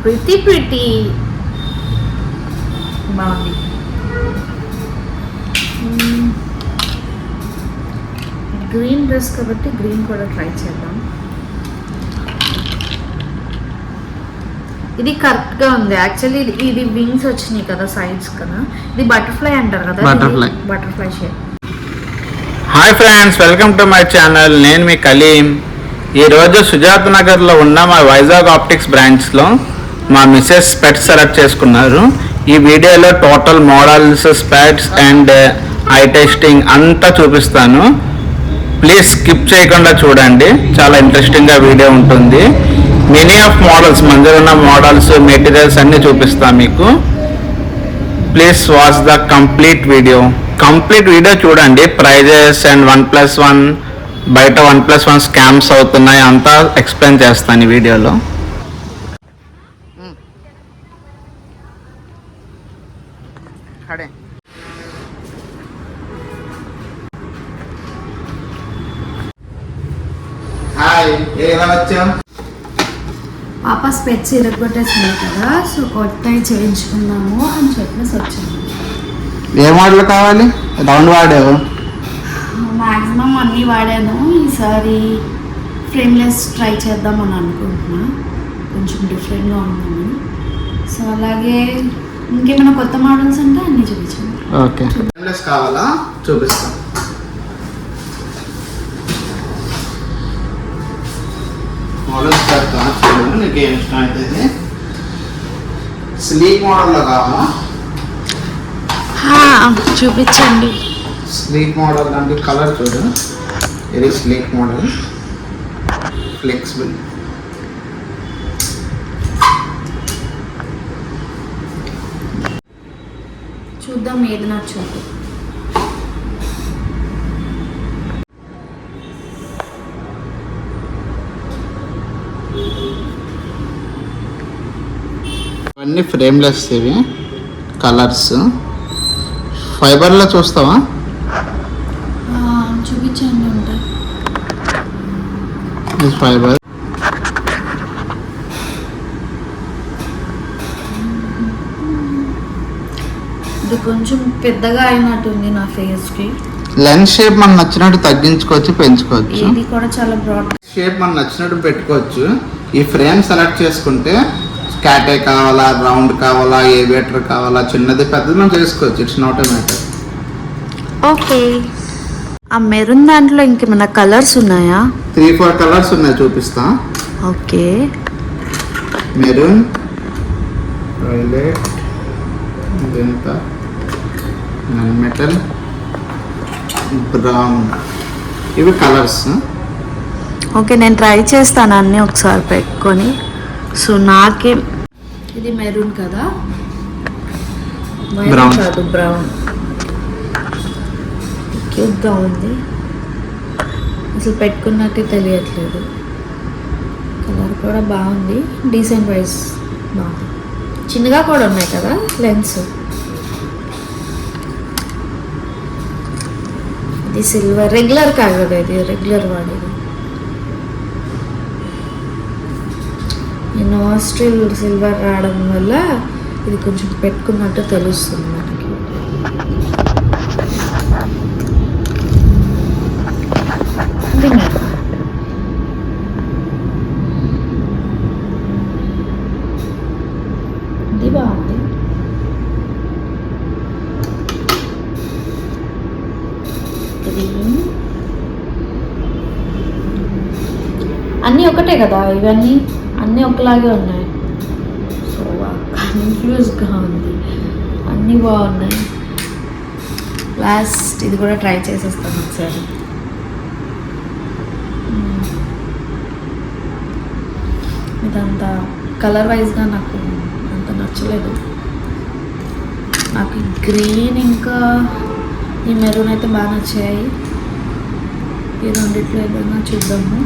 Pretty బాగుంది. Green dress కాబట్టి green కూడా ట్రై చేద్దాం. ఇది కరెక్ట్గా ఉంది. యాక్చువల్లీ ఇది వింగ్స్ వచ్చినాయి కదా సైడ్స్ కదా, ఇది బటర్ఫ్లై అంటారు కదా, butterfly shape. Hi friends, welcome to my channel. నేను మీ కలీం. ఈరోజు సుజాత నగర్లో ఉన్న మా వైజాగ్ ఆప్టిక్స్ బ్రాంచ్లో మా మిసెస్ స్పెట్స్ సెలెక్ట్ చేసుకున్నారు. ఈ వీడియోలో total models, specs and I testing అంతా చూపిస్తాను. ప్లీజ్ స్కిప్ చేయకుండా చూడండి, చాలా ఇంట్రెస్టింగ్గా వీడియో ఉంటుంది. మెనీ ఆఫ్ మోడల్స్, మన దగ్గర ఉన్న మోడల్స్, మెటీరియల్స్ అన్నీ చూపిస్తాను మీకు. Please watch the complete video చూడండి. ప్రైజెస్ అండ్ 1+1 బయట 1+1 స్కామ్స్ అవుతున్నాయి అంతా ఎక్స్ప్లెయిన్ చేస్తాను ఈ వీడియోలో. హాయ్, ఎలా వచ్చాం? పాప స్పెట్స్ ఇరగొట్టేసింది కదా, సో కొత్తవి చేయించుకుందాము అని చెప్పేసి వచ్చాము. ఏ మోడల్ కావాలి? రౌండ్ వాడావు? మ్యాక్సిమం అన్నీ వాడాను. ఈసారి ఫ్రేమ్లెస్ ట్రై చేద్దామని అనుకుంటున్నా, కొంచెం డిఫరెంట్గా ఉందని. సో అలాగే ఇంకేమైనా కొత్త మోడల్స్ అంటే అన్నీ చూపించాను. ఓకే, ఫ్రేమ్లెస్ కావాలా? చూపిస్తాను. మోడల్స్ చేస్తాను, చూడండి నీకు ఏం ఇష్టం అవుతుంది. స్లీక్ మోడల్లో కావాలా? చూపించండి. స్లీక్ మోడల్ అంటే కలర్ చూడు, ఇది స్లీక్ మోడల్, ఫ్లెక్సిబుల్. చూద్దాం ఏది నచ్చుతుంది. ఇవన్నీ ఫ్రేమ్లెస్, ఇవి కలర్స్. ఫైబర్లో చూస్తావా? చూపించండి. ఉంటాయి ఇది ఫైబర్. ఇది కొంచెం పెద్దగా అయినట్టుంది నా ఫేస్కి. లెన్స్ షేప్ మనకు నచ్చినట్టు తగ్గించుకోవచ్చు, పెంచుకోవచ్చు. ఇది కూడా చాలా బ్రాడ్ షేప్ మనకు నచ్చినట్టు పెట్టుకోవచ్చు. ఈ ఫ్రేమ్ సెలెక్ట్ చేసుకుంటే స్కాటే కావాలా, రౌండ్ కావాలా, ఏవియేటర్ కావాలా, చిన్నది పెద్దది మనం చేసుకోవచ్చు. It's not a matter. Okay, ఆ మెరూన్ దాంట్లో ఇంకేమైనా కలర్స్ ఉన్నాయా? 3-4 కలర్స్ ఉన్నాయి, చూపిస్తా. ఓకే, మెరూన్, వైలెట్, ఇదంతా మెటల్, బ్రౌన్, ఇవి కలర్స్. ఓకే, నేను ట్రై చేస్తాను అన్నీ ఒకసారి పెట్టుకొని. సో నాకే ఇది మెరూన్ కదా, బ్రౌన్ కాదు బ్రౌన్. క్యూట్గా ఉంది, అసలు పెట్టుకున్నట్టే తెలియట్లేదు. కలర్ కూడా బాగుంది, డీసెంట్ వైజ్ బాగుంది. చిన్నగా కూడా ఉన్నాయి కదా లెన్స్. ఇది సిల్వర్, రెగ్యులర్ కాదు కదా, ఇది రెగ్యులర్ వాడేది. ఈ నాస్ట్రిల్ సిల్వర్ రావడం వల్ల ఇది కొంచెం పెట్టుకున్నట్టు తెలుస్తుంది మనకి. ఇది బాగుంది. అన్నీ ఒకటే కదా, ఇవన్నీ అన్నీ ఒకలాగే ఉన్నాయి. సో కన్ఫ్యూజ్గా ఉంది, అన్నీ బాగున్నాయి. లాస్ట్ ఇది కూడా ట్రై చేసేస్తాను ఒకసారి. ఇదంతా కలర్ వైజ్గా నాకు అంత నచ్చలేదు. నాకు ఈ గ్రీన్ ఇంకా ఈ మెరూన్ అయితే బాగా నచ్చాయి. ఈ రెండిట్లో ఏదైనా చూద్దాము.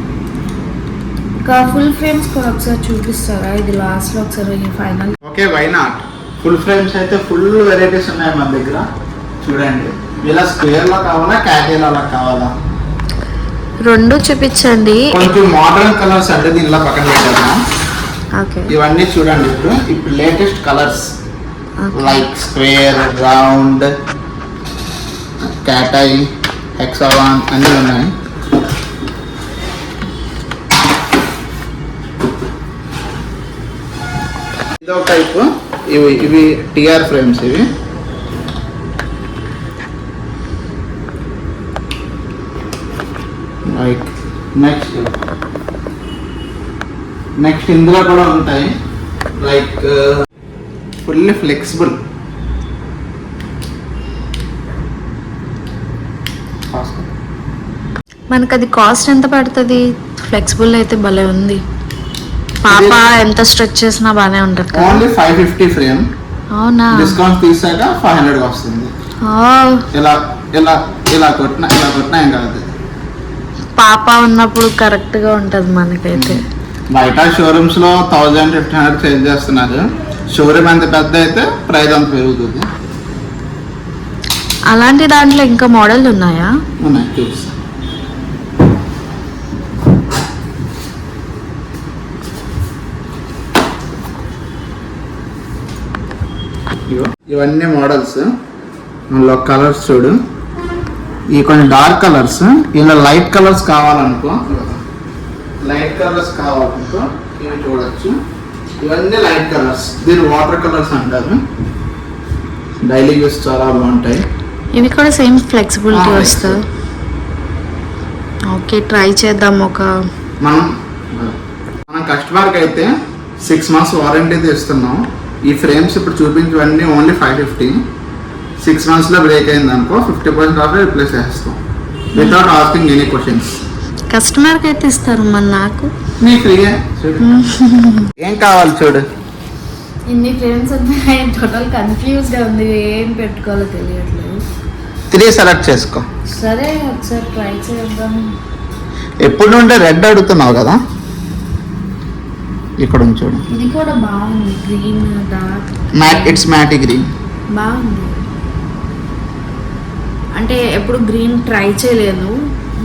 ఇంకా ఫుల్ ఫ్రేమ్స్ కూడా ఒకసారి చూపిస్తారా? ఇది లాస్ట్లో ఒకసారి final. Okay, why not. Full frames అయితే ఫుల్ వెరైటీస్ ఉన్నాయి మన దగ్గర. చూడండి, ఇలా స్క్వేర్లో కావాలా, క్యాటేలాలో కావాలా? రెండు చూపించండి. కొంచెం మోడర్న్ కలర్స్ అంటే దీనిలో పక్కన పెట్టాను. ఓకే ఇవన్నీ చూడండి ఇప్పుడు latest colours like square, round, cat I, hexagon అన్నీ ఉన్నాయి. ఇదో టైప్ ఇవి టిఆర్ ఫ్రేమ్స్ ఇవి. లైక్ నెక్స్ట్ ఇందులో కూడా ఉంటాయి లైక్ ఫుల్లీ ఫ్లెక్సిబుల్. మనకు అది కాస్ట్ ఎంత పడుతుంది? ఫ్లెక్సిబుల్ అయితే భలే ఉంది. పాప ఎంత స్ట్రెచ్ చేసినా బాగానే ఉంటుంది కదా. Only 550 frame. అవునా? డిస్కౌంట్ తీసాక 500 వస్తుంది. ఇలా ఇలా ఇలా కొట్టినా ఏం కాదు. పాప ఉన్నప్పుడు కరెక్ట్ గా ఉంటది మనకైతే. బయట షోరూమ్స్ లో 1000-1500 సేల్ చేస్తున్నారు. షోరూమ్ అంత పెద్ద అయితే ప్రైస్ అంత పెరుగుతుంది. అలాంటి దాంట్లో ఇంకా మోడల్ ఉన్నాయా? ఉన్నాయి చూపిస్తా. ఇవన్నీ మోడల్స్. అందులో కలర్స్ చూడు, ఈ కొన్ని డార్క్ కలర్స్. ఇలా లైట్ కలర్స్ కావాలనుకో ఇవి చూడొచ్చు. ఇవన్నీ లైట్ కలర్స్, దీని వాటర్ కలర్స్ అంటారు. డైలీ యూస్ చాలా బాగుంటాయి. ఇవి కూడా సేమ్ ఫ్లెక్సిబిలిటీ వస్తుంది. ఓకే, ట్రై చేద్దాం. మనం కస్టమర్కి అయితే 6 months వారంటీ ఇస్తున్నాం. ఈ ఫ్రేమ్స్ ఇప్పుడు చూపించవన్నీ ఓన్లీ 550. 6 monthsలో బ్రేక్ అయింది అనుకో 50% ఆఫ్ రిప్లేస్ చేస్తాం వితౌట్ ఆస్కింగ్ ఎనీ క్వశ్చన్స్. కస్టమర్కి అయితే ఇస్తారు, మరి నాకు నీ ఫ్రీగా. ఏం కావాలి చూడు. ఇన్ని ఫ్రేమ్స్ ఉన్నాయి, టోటల్ కన్ఫ్యూజ్గా ఉంది, ఏం పెట్టుకోవాలో తెలియట్లేదు. 3 సెలెక్ట్ చేసుకో. సరే, ఒకసారి ట్రై చేద్దాం. ఎప్పుడు నుండి రెడ్ అడుగుతున్నావు కదా, ఇక్కడ చూడు. ఇది కూడా బాగుంది, గ్రీన్ డార్క్ ఇట్స్ మ్యాటీ గ్రీన్. బాగుంది. అంటే ఎప్పుడు గ్రీన్ ట్రై చేయలేదు.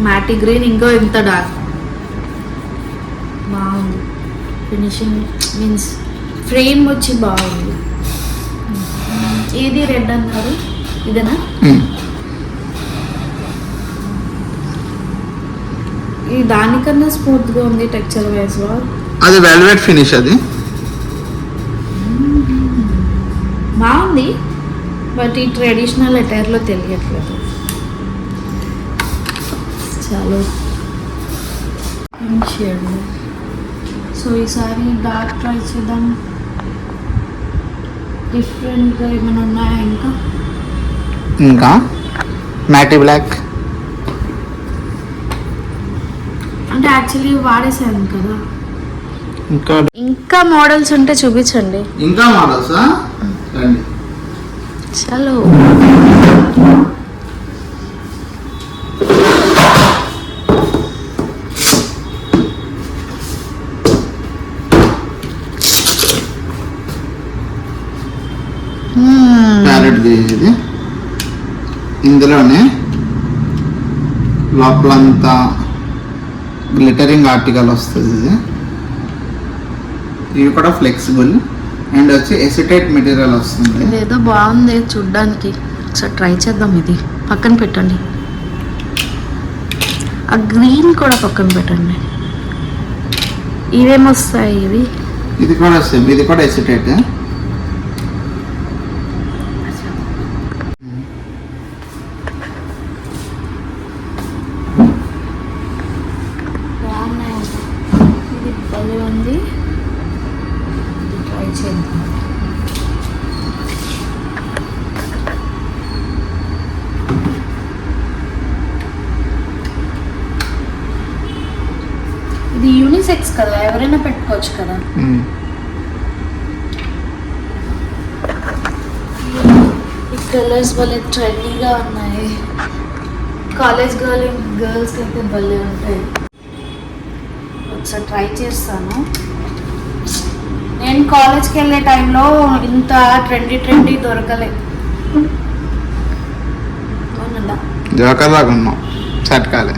మ్యాటీ గ్రీన్ ఇంకో ఇంత డార్క్ బాగుంది. ఫినిషింగ్ మీన్స్ ఫ్రేమ్ వచ్చి బాగుంది. ఇది రెడ్ అన్నారు, ఇదేనా? ఇది దానికన్నా స్మూత్గా ఉంది టెక్స్చర్ వైజ్గా. అది వెల్వెట్ ఫినిష్. అది బాగుంది, బట్ ఈ ట్రెడిషనల్ అటైర్లో తెలియట్లేదు. చాలా షేడ్. సో ఈసారి డార్క్ ట్రై చేద్దాం. డిఫరెంట్గా ఏమైనా ఉన్నాయా ఇంకా మ్యాటీ బ్లాక్ అంటే యాక్చువల్లీ వాడేసాను కదా. ఇంకా మోడల్స్ ఉంటే చూపించండి. ఇంకా మోడల్సా? రండి. చలో. ప్యారెట్ ఇది. ఇందులోనే లోపలంతా గ్లిటరింగ్ ఆర్టికల్ వస్తుంది. ఇది ఇవి కూడా ఫ్లెక్సిబుల్ అండ్ వచ్చి ఎసిటేట్ మెటీరియల్ వస్తుంది. ఇదేదో బాగుంది చూడ్డానికి, ఒకసారి ట్రై చేద్దాం. ఇది పక్కన పెట్టండి, ఆ గ్రీన్ కూడా పక్కన పెట్టండి. ఇవేమొస్తాయి ఇవి? ఇది కూడా సేమ్, ఇది కూడా ఎసిటేట్. ఉంది, ట్రై చేద్దాం. ఇది యూనిసెక్స్ కదా, ఎవరైనా పెట్టుకోవచ్చు కదా. ఈ కలర్స్ భలే ట్రెండీగా ఉన్నాయి. కాలేజ్ గర్ల్స్ అయితే భలే ఉంటాయి. ఒకసారి ట్రై చేస్తాను. నేను కాలేజ్కి వెళ్ళే టైంలో ఇంత ట్రెండీ దొరకలే. జోకర్లాగా ఉన్నాం, చట్కాలే.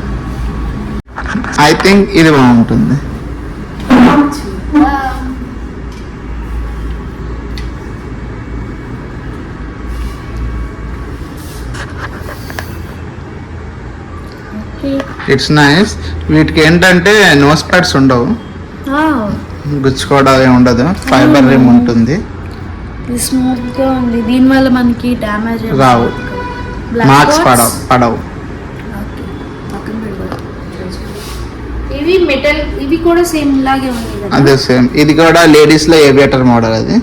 ఐ థింక్ ఇది బాగుంటుంది. It's nice. వీటికి ఏంటంటే నోస్ ప్యాడ్స్ ఉండవు, గుచ్చుకోవడం ఏమి ఉండదు, ఫైబర్ రిమ్ ఉంటుంది. ఇది స్మూత్గా ఉంది, దీనివల్ల మనకి డ్యామేజ్ రావు, మార్క్స్ పడవు. ఇవి మెటల్, ఇవి కూడా సేమ్ ఇలాగే ఉంది కదా. అదే సేమ్, ఇది కూడా లేడీస్ లో ఏవియేటర్ మోడల్. అది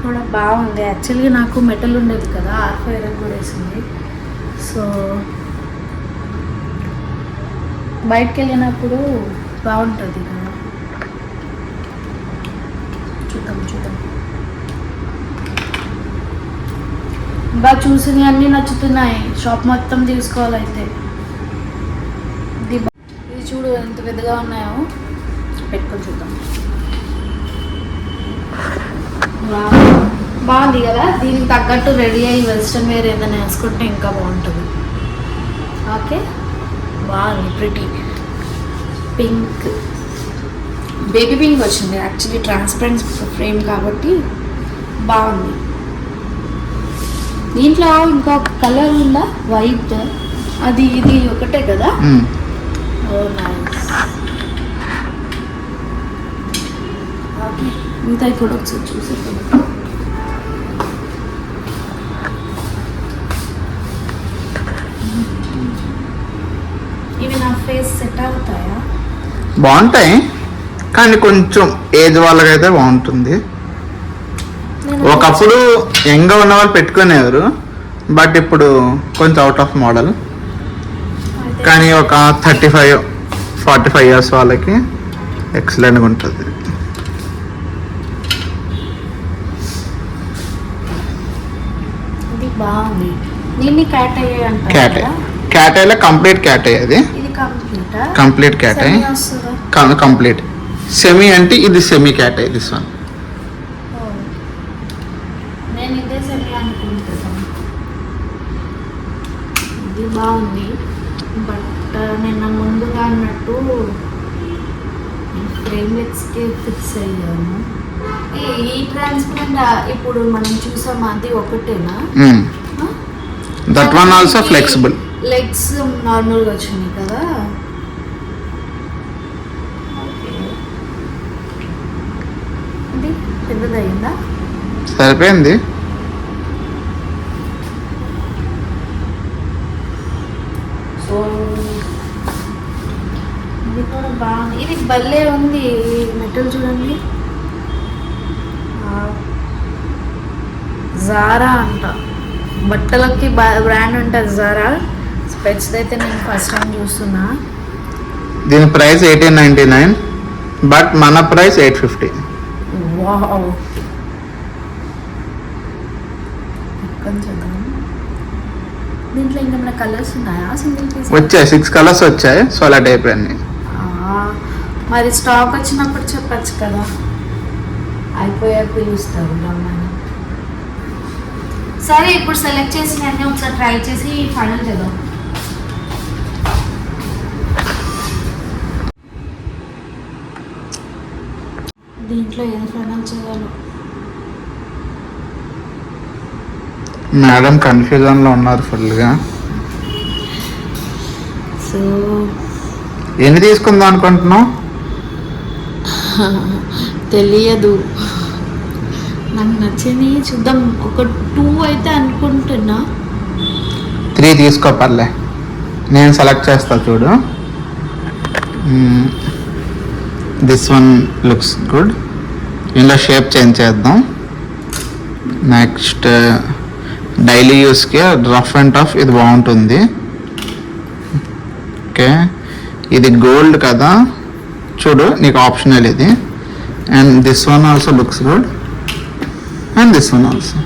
కూడా బాగుంది. యాక్చువల్గా నాకు మెటల్ ఉండేది కదా, ఆర్ఫ్ ఐరన్ కూడా వేసింది. సో బయటకు వెళ్ళినప్పుడు బాగుంటుంది కదా. చూద్దాం బాగా చూసినవి అన్నీ నచ్చుతున్నాయి. షాప్ మొత్తం తీసుకోవాలైతే. ఇది చూడు ఎంత పెద్దగా ఉన్నాయో, పెట్టుకొని చూద్దాం. బాగుంది కదా. దీనికి తగ్గట్టు రెడీ అయ్యి వెస్ట్రన్ వేర్ ఏదైనా వేసుకుంటే ఇంకా బాగుంటుంది. ఓకే, బాగుంది. ప్రిటీ పింక్, బేబీ పింక్ వచ్చింది. యాక్చువల్లీ ట్రాన్స్పరెంట్ ఫ్రేమ్ కాబట్టి బాగుంది. దీంట్లో ఇంకొక కలర్ ఉందా, వైట్, అది ఇది ఒకటే కదా. ఓ నైస్. ఓకే, మిగతాయి కూడా ఒకసారి చూసేద్దాం. ఇవి నా ఫేస్ సెట్ అవుతాయా? బాగుంటాయి, కానీ కొంచెం ఏజ్ వాళ్ళకైతే బాగుంటుంది. ఒకప్పుడు యంగ్గా ఉన్న వాళ్ళు పెట్టుకునేవారు, బట్ ఇప్పుడు కొంచెం అవుట్ ఆఫ్ మోడల్. కానీ ఒక 35-45 ఇయర్స్ వాళ్ళకి ఎక్సలెంట్గా ఉంటుంది. ఇది బాగుంది. దీన్ని క్యాట్ అయ్యే అంటారు. క్యాట్ అయ్యేలా కంప్లీట్ క్యాట్ అయ్యేది. ఇది కంప్లీట్ క్యాట్ అయ్యి కంప్లీట్. సెమీ అంటే ఇది సెమీ క్యాట్ అయ్యి. దిస్ వన్ నేను ఇదే సెమీ అనుకుంటున్నాను. ఇది బాగుంది, బట్ నిన్న ముందుగా అన్నట్టు ఫ్రేమ్లెట్స్కే ఫిక్స్ అయ్యాను. ఈ ట్రాన్స్పరెంట్ ఇప్పుడు మనం చూసాం, అది ఒకటేనా? That one also flexible. Legs నార్మల్గా వచ్చినాయి కదా. ఇది పెద్దదయిందా? సరిపోయింది. సో ఇది కూడా బాగుంది. ఇది భలే ఉంది. మెటల్ చూడండి, జారా అంట. బట్టలకి బ్రాండ్ ఉంటుంది జారా. స్పెట్స్ అయితే నేను ఫస్ట్ టైం చూస్తున్నా. దీని ప్రైస్ 1899, బట్ మన ప్రైస్ 850. వావ్, చూద్దాం. దీంట్లో ఇంకా మన కలర్స్ ఉన్నాయా? సింగిల్ పీస్ వచ్చాయి, 6 కలర్స్ వచ్చాయి. సోలాట్ అయిపోయింది. మరి స్టాక్ వచ్చినప్పుడు చెప్పచ్చు కదా, అయిపోయాక పిలుస్తారు రమ్మని. సరే, ఇప్పుడు సెలెక్ట్ చేసి అన్నీ ఒకసారి ట్రై చేసి ఫైనల్ చేద్దాం. దీంట్లో ఏది ఫైనల్ చేయాలో. మేడం కన్ఫ్యూజన్లో ఉన్నారు ఫుల్గా. సో ఎన్ని తీసుకుందాం అనుకుంటున్నావు? తెలియదు, నాకు నచ్చింది చూద్దాం. ఒక 2 అయితే అనుకుంటున్నా. 3 తీసుకో పర్లే, నేను సెలెక్ట్ చేస్తా చూడు. This one looks good. ఇందులో షేప్ చేంజ్ చేద్దాం. నెక్స్ట్ డైలీ యూస్కి రఫ్ అండ్ టఫ్ ఇది బాగుంటుంది. ఓకే, ఇది గోల్డ్ కదా, చూడు నీకు ఆప్షనల్ ఇది. And this one also looks good, and this one also.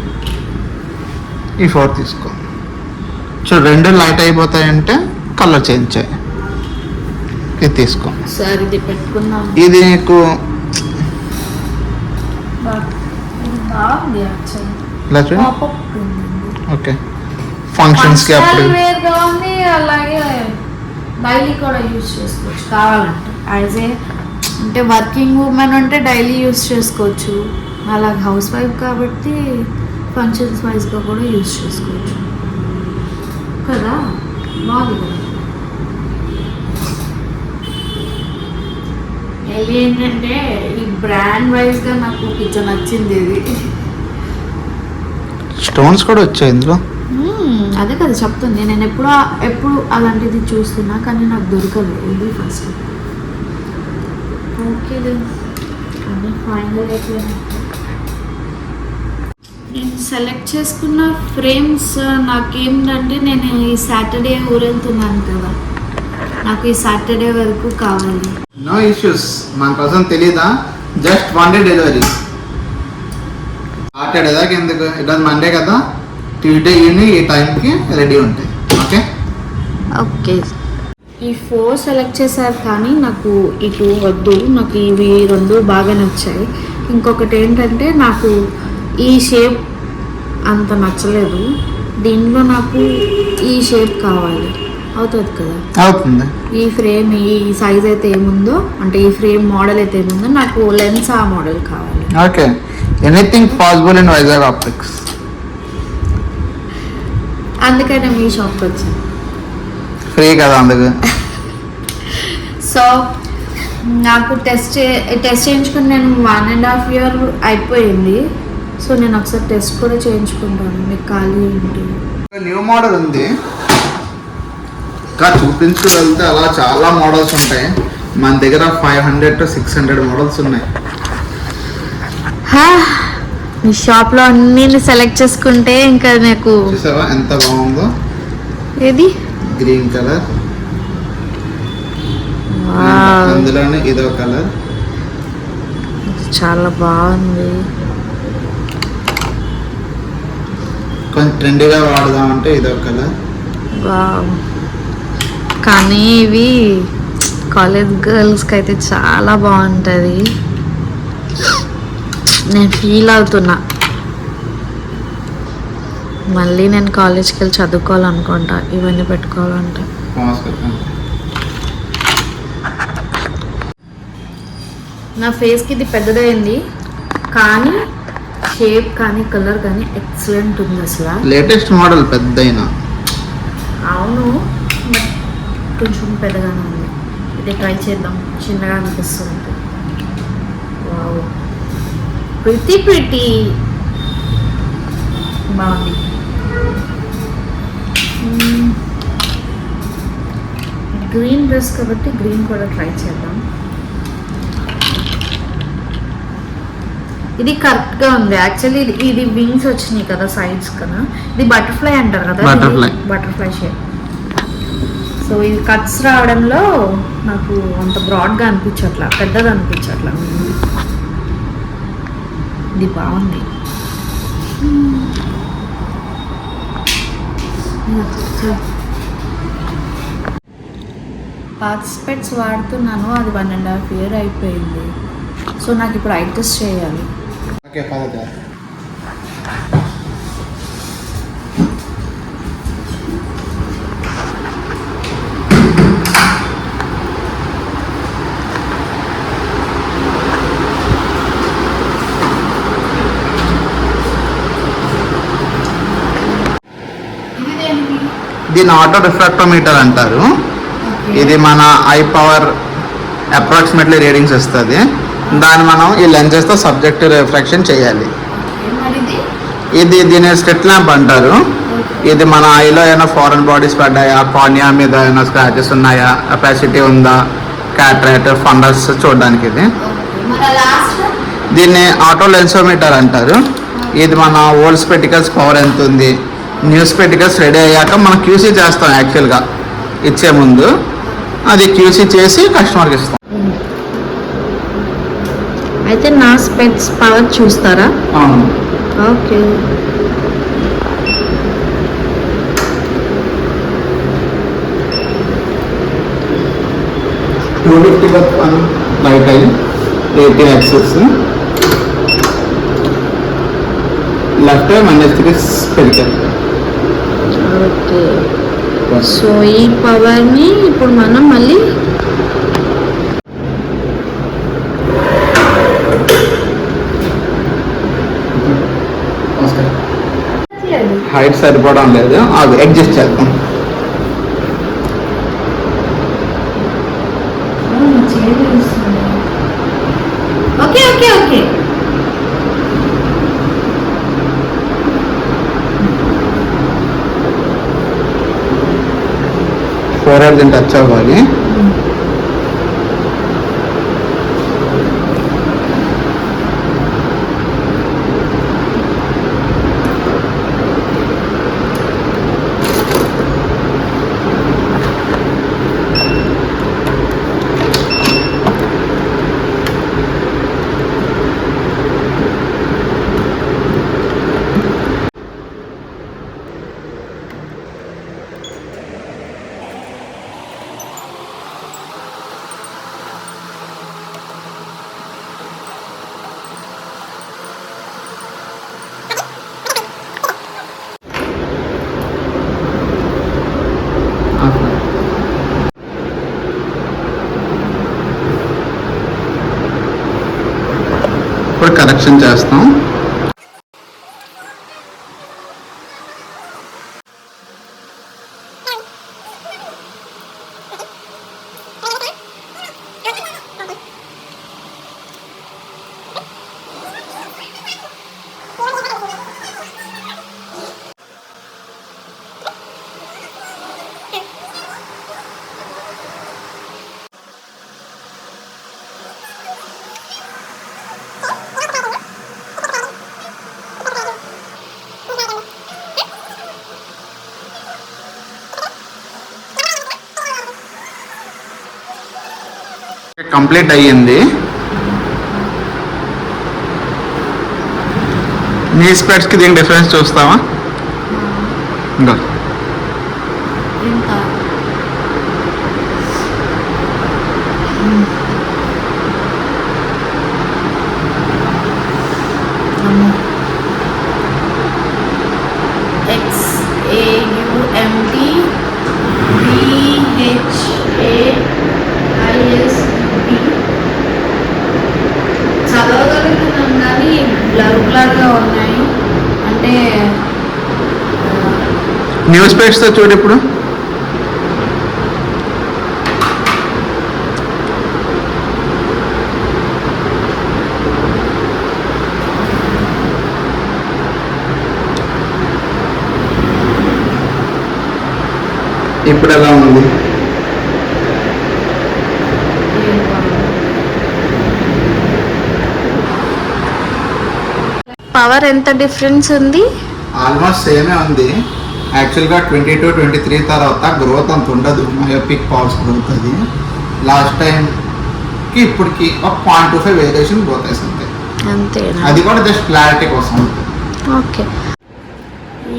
ఈ 4 తీసుకో. చూడు, 2 లైట్ అయిపోతాయంటే కలర్ చేంజ్ చేయి. ఇది తీసుకో. సరే, ఇది పెట్టుకుందాం. ఇది నీకు బాగుంది యాక్చువల్లీ. ఇలా చూడు. పాపప్ ఓకే, ఫంక్షన్స్కి అప్పుడు వేర్గా ఉంది. అలాగే డైలీ కూడా యూజ్ చేసుకోవచ్చు కావాలంటే. యాజ్ ఏ అంటే వర్కింగ్ ఉమెన్ అంటే డైలీ యూజ్ చేసుకోవచ్చు. అలాగే హౌస్ వైఫ్ కాబట్టి ఫంక్షన్స్ వైజ్గా కూడా యూజ్ చేసుకోవచ్చు కదా. బాగుంది కదా. ఫైనల్లీ ఏంటంటే ఈ బ్రాండ్ వైజ్గా నాకు కొంచెం నచ్చింది ఇది. స్టోన్స్ కూడా వచ్చాయి ఇందులో. అదే కదా చెప్తుంది, నేను ఎప్పుడు అలాంటిది చూస్తున్నా కానీ నాకు దొరకలేదు, ఇది ఫస్ట్. ఓకే కానీ ఫైనల్ అయిపోయినా నేను సెలెక్ట్ చేసుకున్న ఫ్రేమ్స్ నాకేంటంటే, నేను ఈ సాటర్డే ఊరెళ్తున్నాను కదా, నాకు ఈ సాటర్డే వరకు కావాలి. నో ఇష్యూస్, మన కోసం తెలీదా, జస్ట్ 1 day డెలివరీ. సాటర్డే దాకా ఎందుకు, ఈరోజు మండే కదా, ట్యూస్డే ఈవినింగ్ ఈ టైంకి రెడీ ఉంటాయి. Okay okay. ఈ 4 సెలెక్ట్ చేశారు కానీ నాకు ఈ 2 వద్దు, నాకు ఇవి 2 బాగా నచ్చాయి. ఇంకొకటి ఏంటంటే నాకు ఈ షేప్ అంత నచ్చలేదు, దీనిలో నాకు ఈ షేప్ కావాలి. అవుతుంది కదా, అవుతుంది. ఈ ఫ్రేమ్ ఈ సైజ్ అయితే ఏముందో, అంటే ఈ ఫ్రేమ్ మోడల్ అయితే ఏముందో, నాకు లెన్స్ ఆ మోడల్ కావాలి. Okay, anything possible in Vizag optics. అందుకనే మీ షాప్కి వచ్చాను, ఫ్రీ కదా అందుకు. సో నాకు టెస్ట్ చేయించుకుని నేను 1.5 year అయిపోయింది. సో నేను ఒకసారి టెస్ట్ కూడా చేయించుకుంటాను, మీకు ఖాళీ ఏంటి. న్యూ మోడల్ ఉంది ఇంకా చూపించుకు వెళ్తే అలా చాలా మోడల్స్ ఉంటాయి. మన దగ్గర 500 to 600 మోడల్స్ ఉన్నాయి. మీ షాప్లో అన్నీ సెలెక్ట్ చేసుకుంటే ఇంకా నాకు. చూసావా ఎంత బాగుందో, ఏది గ్రీన్ కలర్, అందులోనే ఇదో కలర్, చాలా బాగుంది. కొంచెం ట్రెండీగా వాడదామంటే ఇదో కలర్. కానీ ఇవి కాలేజ్ గర్ల్స్కి అయితే చాలా బాగుంటుంది, నేను ఫీల్ అవుతున్నా. మళ్ళీ నేను కాలేజ్కి వెళ్ళి చదువుకోవాలనుకుంటా ఇవన్నీ పెట్టుకోవాలంటే. నా ఫేస్కి ఇది పెద్దదైంది కానీ షేప్ కానీ కలర్ కానీ ఎక్సలెంట్ ఉంది అసలు. లేటెస్ట్ మోడల్ పెద్దయినా. అవును, బట్ కొంచెం పెద్దగానే ఉంది. ఇది ట్రై చేద్దాం, చిన్నగా అనిపిస్తుంది. వావ్, ప్రిటీ బాగుంది. గ్రీన్ డ్రెస్ కాబట్టి గ్రీన్ కూడా ట్రై చేద్దాం. ఇది కరెక్ట్గా ఉంది యాక్చువల్లీ. ఇది వింగ్స్ వచ్చినాయి కదా సైడ్స్ కదా, ఇది బటర్ఫ్లై అంటారు కదా, బటర్ఫ్లై షేప్. సో ఇది కట్స్ రావడంలో నాకు అంత బ్రాడ్గా అనిపించట్లా, పెద్దగా అనిపించట్లా. ఇది బాగుంది. పార్టిసిపేట్స్ వాడుతున్నాను, అది 1.5 year అయిపోయింది. సో నాకు ఇప్పుడు అడ్జస్ట్ చేయాలి. ఓకే పద. దీని ఆటో రిఫ్రాక్టోమీటర్ అంటారు. ఇది మన ఐ పవర్ అప్రాక్సిమేట్లీ రీడింగ్స్ ఇస్తుంది. దాన్ని మనం ఈ లెన్సెస్తో సబ్జెక్టివ్ రిఫ్రాక్షన్ చేయాలి. ఇది దీని స్ట్రిట్ ల్యాంప్ అంటారు. ఇది మన ఐలో ఏమైనా ఫారెన్ బాడీస్ పడ్డాయా, కార్నియా మీద ఏమైనా స్క్రాచెస్ ఉన్నాయా, అపాసిటీ ఉందా, క్యాటరాక్ట్, ఫంగస్ చూడడానికి ఇది. దీన్ని ఆటో లెన్సోమీటర్ అంటారు. ఇది మన ఓల్డ్ స్పెటికల్స్ పవర్ ఎంత ఉంది, న్యూ స్పెటికల్స్ రెడీ అయ్యాక మనం క్యూసీ చేస్తాం. యాక్చువల్గా ఇచ్చే ముందు అది క్యూసీ చేసి కస్టమర్కి ఇస్తాం. అయితే నా స్పెట్స్ పవర్ చూస్తారా? అవును. Okay. Right I 80 access, left I -3 spherical. Okay. So ఈ పవర్ని ఇప్పుడు మనం మళ్ళీ హైట్ సరిపోవడం లేదు, అది అడ్జస్ట్ చేద్దాం. ఓకే. ఫోర్ హెడ్ టచ్ అవ్వాలి. ఇప్పుడు కరెక్షన్ చేస్తాం. కంప్లీట్ అయ్యింది. నీ స్పెట్స్కి దీనికి డిఫరెన్స్ చూస్తావా? ఇంకా ఇంకా చదవగలుగుతున్నాం కానీ బ్లర్గా ఉన్నాయి. అంటే న్యూస్ పేజ్తో చూడు ఇప్పుడు. ఇప్పుడు ఎలా ఉంది? పవర్ ఎంత డిఫరెన్స్ ఉంది? ఆల్మోస్ట్ సేమే ఉంది. యాక్చువల్గా 22, 23 తర్వాత గ్రోత్ అంత ఉండదు. మయోపిక్ పవర్స్ గ్రోత్ అది లాస్ట్ టైంకి ఇప్పటికి ఒక 0.25 వేరియేషన్ గ్రోత్ వేసింది అంతే. అది కూడా జస్ట్ క్లారిటీ కోసం. ఓకే.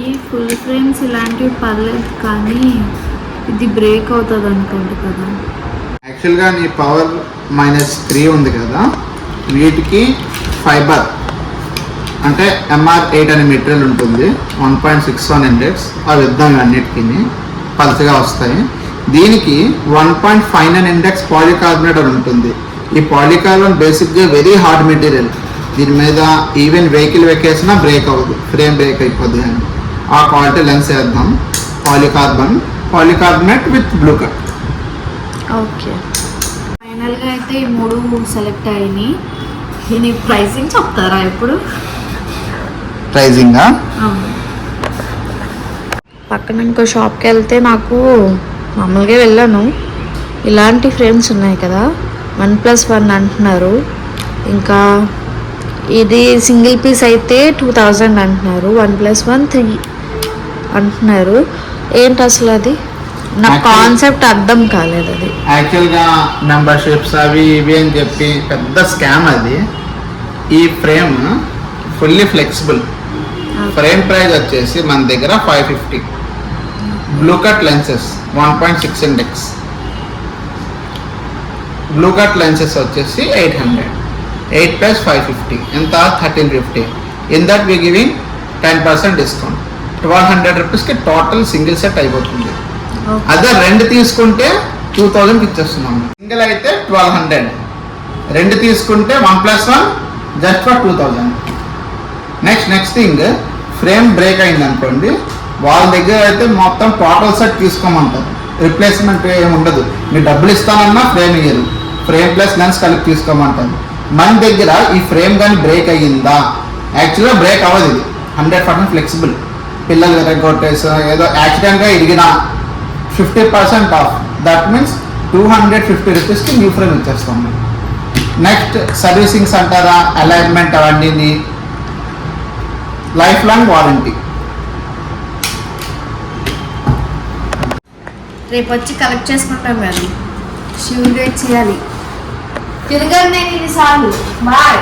ఈ ఫుల్ ఫ్రేమ్స్ ఇలాంటివి పర్లేదు కానీ ఇది బ్రేక్ అవుతుంది అనుకోండి కదా. యాక్చువల్గా నీ పవర్ -3 ఉంది కదా, వీటికి ఫైబర్ అంటే MR8 అనే మెటీరియల్ ఉంటుంది. 1.61 ఇండెక్స్. అవి ఇద్దాం అన్నిటికీ పలుచగా వస్తాయి. దీనికి 1.59 ఇండెక్స్ పాలికార్బోనేట్ అని ఉంటుంది. ఈ పాలికార్బోనేట్ బేసిక్గా వెరీ హార్డ్ మెటీరియల్. దీని మీద ఈవెన్ వెహికల్ వెక్కేసినా బ్రేక్ అవ్వదు, ఫ్రేమ్ బ్రేక్ అయిపోద్ది. అని ఆ క్వాలిటీ లెన్స్ వేద్దాం. Polycarbonate with blue cut. Okay. ఫైనల్గా అయితే ఈ 3 సెలెక్ట్ అయినాయి. దీని ప్రైసింగ్ చెప్తారా ఇప్పుడు? ప్రైజింగా పక్కన ఇంకో షాప్కి వెళ్తే నాకు మామూలుగా వెళ్ళాను, ఇలాంటి ఫ్రేమ్స్ ఉన్నాయి కదా, 1+1 అంటున్నారు. ఇంకా ఇది సింగిల్ పీస్ అయితే 2000 అంటున్నారు. 1+1 3 అంటున్నారు. ఏంటి అసలు అది? నాకు కాన్సెప్ట్ అర్థం కాలేదు. అది యాక్చువల్గా మెంబర్షిప్స్ అవి ఇవి అని చెప్పి పెద్ద స్కామ్ అది. ఈ frame fully flexible. Frame price వచ్చేసి మన దగ్గర 550. Blue cut lenses 1.6 index. Blue cut lenses వచ్చేసి 800. 8 + 550 ఎంత? 1350. In that we giving 10% discount. 1200 రూపీస్కి టోటల్ సింగిల్ సెట్ అయిపోతుంది. అదే రెండు తీసుకుంటే 2000కి ఇచ్చేస్తున్నాము. సింగిల్ అయితే 1200. రెండు తీసుకుంటే 1+1 just for 2000. Next thing, frame break అయింది అనుకోండి, వాళ్ళ దగ్గర అయితే మొత్తం టోటల్ సెట్ తీసుకోమంటారు. రిప్లేస్మెంట్ ఏమి ఉండదు. మీరు డబ్బులు ఇస్తానన్నా ఫ్రేమ్ ఇయ్యరు. ఫ్రేమ్ ప్లస్ లెన్స్ కలిపి తీసుకోమంటారు. మన దగ్గర ఈ ఫ్రేమ్ కానీ బ్రేక్ అయ్యిందా, యాక్చువల్గా బ్రేక్ అవ్వదు, ఇది 100% ఫ్లెక్సిబుల్. పిల్లలు కొట్టేసి ఏదో యాక్సిడెంట్గా ఇరిగిన 50% ఆఫ్, దట్ మీన్స్ 250 రూపీస్కి న్యూ ఫ్రేమ్ ఇచ్చేస్తాం. నెక్స్ట్ సర్వీసింగ్స్ అంటారా, అలైన్మెంట్ అవన్నీ లైఫ్ లాంగ్ వారంటీ. రేపు వచ్చి కలెక్ట్ చేసుకుంటాం కానీ షూర్ వెయిట్ చేయాలి. తిరగదు నేను ఇన్నిసార్లు. బాయ్.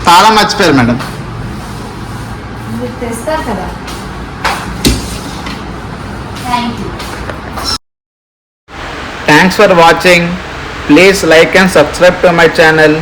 తాళం మర్చిపోయారు మేడం. మీరు తెస్తారు కదా. Thank you. Thanks for watching. Please like and subscribe to my channel.